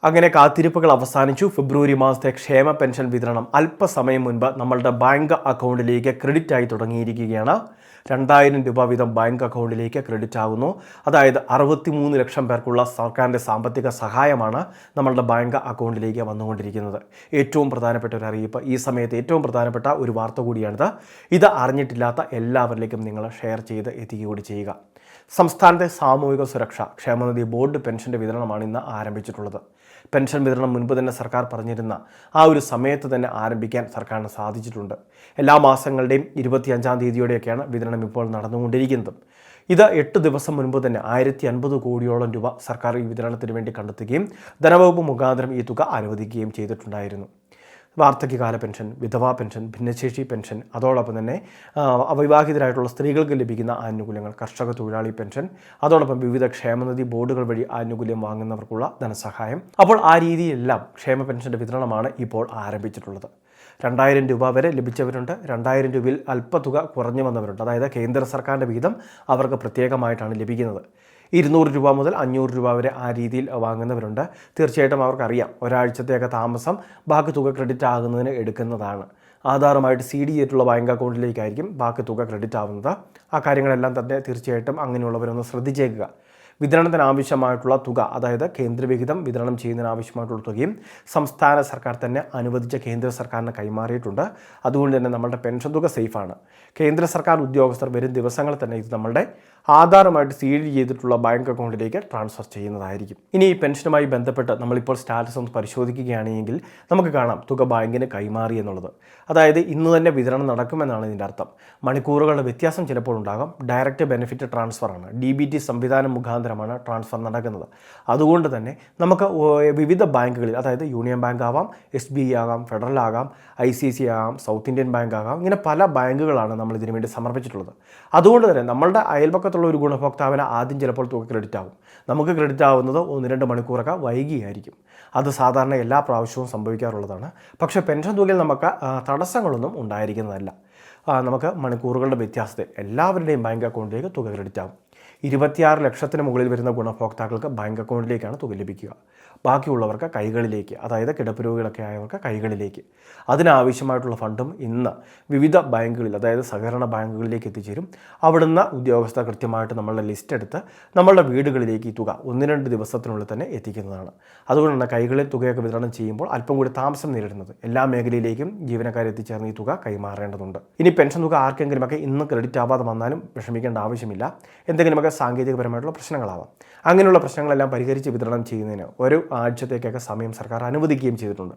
അങ്ങനെ കാത്തിരിപ്പുകൾ അവസാനിച്ചു. ഫെബ്രുവരി മാസത്തെ ക്ഷേമ പെൻഷൻ വിതരണം അല്പസമയം മുൻപ് നമ്മളുടെ ബാങ്ക് അക്കൗണ്ടിലേക്ക് ക്രെഡിറ്റ് ആയി തുടങ്ങിയിരിക്കുകയാണ്. 2000 രൂപ വീതം ബാങ്ക് അക്കൗണ്ടിലേക്ക് ക്രെഡിറ്റ് ആകുന്നു. അതായത് 63 ലക്ഷം പേർക്കുള്ള സർക്കാരിൻ്റെ സാമ്പത്തിക സഹായമാണ് നമ്മളുടെ ബാങ്ക് അക്കൗണ്ടിലേക്ക് വന്നുകൊണ്ടിരിക്കുന്നത്. ഏറ്റവും പ്രധാനപ്പെട്ട ഒരു അറിയിപ്പ്, ഈ സമയത്ത് ഏറ്റവും പ്രധാനപ്പെട്ട ഒരു വാർത്ത കൂടിയാണിത്. ഇത് അറിഞ്ഞിട്ടില്ലാത്ത എല്ലാവരിലേക്കും നിങ്ങൾ ഷെയർ ചെയ്ത് എത്തിക്കുക കൂടി ചെയ്യുക. സംസ്ഥാനത്തെ സാമൂഹിക സുരക്ഷ ക്ഷേമനിധി ബോർഡ് പെൻഷൻ്റെ വിതരണമാണ് ഇന്ന് ആരംഭിച്ചിട്ടുള്ളത്. പെൻഷൻ വിതരണം മുൻപ് തന്നെ സർക്കാർ പറഞ്ഞിരുന്ന ആ ഒരു സമയത്ത് തന്നെ ആരംഭിക്കാൻ സർക്കാരിന് സാധിച്ചിട്ടുണ്ട്. എല്ലാ മാസങ്ങളുടെയും 25-ാം തീയതിയോടെയൊക്കെയാണ് വിതരണം ഇപ്പോൾ നടന്നുകൊണ്ടിരിക്കുന്നത്. ഇത് 8 ദിവസം മുൻപ് തന്നെ 1050 കോടിയോളം രൂപ സർക്കാർ ഈ വിതരണത്തിന് വേണ്ടി കണ്ടെത്തുകയും ധനവകുപ്പ് മുഖാന്തരം ഈ തുക അനുവദിക്കുകയും ചെയ്തിട്ടുണ്ടായിരുന്നു. വാർദ്ധക്യകാല പെൻഷൻ, വിധവാ പെൻഷൻ, ഭിന്നശേഷി പെൻഷൻ, അതോടൊപ്പം തന്നെ അവിവാഹിതരായിട്ടുള്ള സ്ത്രീകൾക്ക് ലഭിക്കുന്ന ആനുകൂല്യങ്ങൾ, കർഷക തൊഴിലാളി പെൻഷൻ, അതോടൊപ്പം വിവിധ ക്ഷേമനിധി ബോർഡുകൾ വഴി ആനുകൂല്യം വാങ്ങുന്നവർക്കുള്ള ധനസഹായം. അപ്പോൾ ആ രീതിയിലെല്ലാം ക്ഷേമ പെൻഷൻ്റെ വിതരണമാണ് ഇപ്പോൾ ആരംഭിച്ചിട്ടുള്ളത്. 2000 രൂപ വരെ ലഭിച്ചവരുണ്ട്. 2000 രൂപയിൽ അല്പതുക കുറഞ്ഞു വന്നവരുണ്ട്. അതായത് കേന്ദ്ര സർക്കാരിൻ്റെ വിഹിതം അവർക്ക് പ്രത്യേകമായിട്ടാണ് ലഭിക്കുന്നത്. 200 രൂപ മുതൽ 500 രൂപ വരെ ആ രീതിയിൽ വാങ്ങുന്നവരുണ്ട്. തീർച്ചയായിട്ടും അവർക്കറിയാം ഒരാഴ്ചത്തേക്ക് താമസം ബാക്കി തുക ക്രെഡിറ്റ് ആകുന്നതിന് എടുക്കുന്നതാണ്. ആധാറുമായിട്ട് CD ചെയ്തിട്ടുള്ള ബാങ്ക് അക്കൗണ്ടിലേക്കായിരിക്കും ബാക്കി തുക ക്രെഡിറ്റ് ആവുന്നത്. ആ കാര്യങ്ങളെല്ലാം തന്നെ തീർച്ചയായിട്ടും അങ്ങനെയുള്ളവരൊന്ന് ശ്രദ്ധിച്ചേക്കുക. വിതരണത്തിന് ആവശ്യമായിട്ടുള്ള തുക, അതായത് കേന്ദ്രവിഹിതം വിതരണം ചെയ്യുന്നതിന് ആവശ്യമായിട്ടുള്ള തുകയും സംസ്ഥാന സർക്കാർ തന്നെ അനുവദിച്ച കേന്ദ്ര സർക്കാരിന് കൈമാറിയിട്ടുണ്ട്. അതുകൊണ്ട് തന്നെ നമ്മളുടെ പെൻഷൻ തുക സേഫാണ്. കേന്ദ്ര സർക്കാർ ഉദ്യോഗസ്ഥർ വരും ദിവസങ്ങളിൽ തന്നെ ഇത് നമ്മളുടെ ആധാറുമായിട്ട് CD ചെയ്തിട്ടുള്ള ബാങ്ക് അക്കൗണ്ടിലേക്ക് ട്രാൻസ്ഫർ ചെയ്യുന്നതായിരിക്കും. ഇനി ഈ പെൻഷനുമായി ബന്ധപ്പെട്ട് നമ്മളിപ്പോൾ സ്റ്റാറ്റസ് ഒന്ന് പരിശോധിക്കുകയാണെങ്കിൽ നമുക്ക് കാണാം തുക ബാങ്കിന് കൈമാറി എന്നുള്ളത്. അതായത് ഇന്ന് തന്നെ വിതരണം നടക്കുമെന്നാണ് ഇതിൻ്റെ അർത്ഥം. മണിക്കൂറുകളുടെ വ്യത്യാസം ചിലപ്പോൾ ഉണ്ടാകാം. ഡയറക്റ്റ് ബെനിഫിറ്റ് ട്രാൻസ്ഫറാണ്, DBT സംവിധാനം മുഖാന്തരമാണ് ട്രാൻസ്ഫർ നടക്കുന്നത്. അതുകൊണ്ട് തന്നെ നമുക്ക് വിവിധ ബാങ്കുകളിൽ, അതായത് യൂണിയൻ ബാങ്ക് ആവാം, SBI ആകാം, ഫെഡറൽ ആകാം, ICICI ആകാം, സൗത്ത് ഇന്ത്യൻ ബാങ്ക് ആകാം, ഇങ്ങനെ പല ബാങ്കുകളാണ് നമ്മൾ ഇതിനു വേണ്ടി സമർപ്പിച്ചിട്ടുള്ളത്. അതുകൊണ്ട് തന്നെ നമ്മളുടെ അയൽപക്കത്തുള്ള ഒരു ഗുണഭോക്താവിന് ആദ്യം ചിലപ്പോൾ തുക ക്രെഡിറ്റ് ആകും. നമുക്ക് ക്രെഡിറ്റ് ആവുന്നത് 1-2 മണിക്കൂറൊക്കെ വൈകിയായിരിക്കും. അത് സാധാരണ എല്ലാ പ്രാവശ്യവും സംഭവിക്കാറുള്ളതാണ്. പക്ഷേ പെൻഷൻ തുകയിൽ നമുക്ക് തടസ്സങ്ങളൊന്നും ഉണ്ടായിരിക്കുന്നതല്ല. നമുക്ക് മണിക്കൂറുകളുടെ വ്യത്യാസത്തിൽ എല്ലാവരുടെയും ബാങ്ക് അക്കൗണ്ടിലേക്ക് തുക ക്രെഡിറ്റ് ആകും. 26 ലക്ഷത്തിന് മുകളിൽ വരുന്ന ഗുണഭോക്താക്കൾക്ക് ബാങ്ക് അക്കൗണ്ടിലേക്കാണ് തുക ലഭിക്കുക. ബാക്കിയുള്ളവർക്ക് കൈകളിലേക്ക്, അതായത് കിടപ്പ് രോഗികളൊക്കെ ആയവർക്ക് കൈകളിലേക്ക്. അതിനാവശ്യമായിട്ടുള്ള ഫണ്ടും ഇന്ന് വിവിധ ബാങ്കുകളിൽ, അതായത് സഹകരണ ബാങ്കുകളിലേക്ക് എത്തിച്ചേരും. അവിടുന്ന് ഉദ്യോഗസ്ഥർ കൃത്യമായിട്ട് നമ്മളുടെ ലിസ്റ്റ് എടുത്ത് നമ്മളുടെ വീടുകളിലേക്ക് ഈ തുക 1-2 ദിവസത്തിനുള്ളിൽ തന്നെ എത്തിക്കുന്നതാണ്. അതുകൊണ്ട് തന്നെ കൈകളിൽ തുകയൊക്കെ വിതരണം ചെയ്യുമ്പോൾ അല്പം കൂടി താമസം നേരിടുന്നത്. എല്ലാ മേഖലയിലേക്കും ജീവനക്കാർ എത്തിച്ചേർന്ന് ഈ തുക കൈമാറേണ്ടതുണ്ട്. ഇനി പെൻഷൻ തുക ആർക്കെങ്കിലുമൊക്കെ ഇന്ന് ക്രെഡിറ്റ് ആവാതെ വന്നാലും വിഷമിക്കേണ്ട ആവശ്യമില്ല. എന്തെങ്കിലുമൊക്കെ സാങ്കേതികപരമായിട്ടുള്ള പ്രശ്നങ്ങളാവാം. അങ്ങനെയുള്ള പ്രശ്നങ്ങളെല്ലാം പരിഹരിച്ച് വിതരണം ചെയ്യുന്നതിന് ഒരു ആഴ്ചത്തേക്കൊക്കെ സമയം സർക്കാർ അനുവദിക്കുകയും ചെയ്തിട്ടുണ്ട്.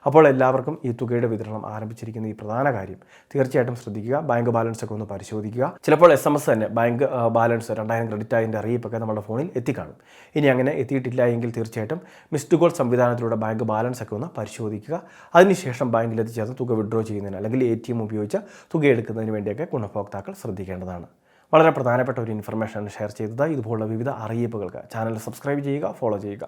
അപ്പോൾ എല്ലാവർക്കും ഈ തുകയുടെ വിതരണം ആരംഭിച്ചിരിക്കുന്ന ഈ പ്രധാന കാര്യം തീർച്ചയായിട്ടും ശ്രദ്ധിക്കുക. ബാങ്ക് ബാലൻസ് ഒക്കെ ഒന്ന് പരിശോധിക്കുക. ചിലപ്പോൾ SMS തന്നെ ബാങ്ക് ബാലൻസ് 2000 ക്രെഡിറ്റ് ആയതിൻ്റെ അറിയിപ്പൊക്കെ നമ്മുടെ ഫോണിൽ എത്തിക്കാണും. ഇനി അങ്ങനെ എത്തിയിട്ടില്ല എങ്കിൽ തീർച്ചയായിട്ടും മിസ്ഡ് കോൾ സംവിധാനത്തിലൂടെ ബാങ്ക് ബാലൻസ് ഒക്കെ ഒന്ന് പരിശോധിക്കുക. അതിനുശേഷം ബാങ്കിൽ എത്തിച്ചേർന്ന് തുക വിഡ്രോ ചെയ്യുന്നതിന് അല്ലെങ്കിൽ ATM ഉപയോഗിച്ച് തുക എടുക്കുന്നതിന് വേണ്ടിയൊക്കെ ഗുണഭോക്താക്കൾ ശ്രദ്ധിക്കേണ്ടതാണ്. വളരെ പ്രധാനപ്പെട്ട ഒരു ഇൻഫർമേഷൻ ഷെയർ ചെയ്തത്. ഇതുപോലുള്ള വിവിധ അറിയിപ്പുകൾക്ക് ചാനൽ സബ്സ്ക്രൈബ് ചെയ്യുക, ഫോളോ ചെയ്യുക.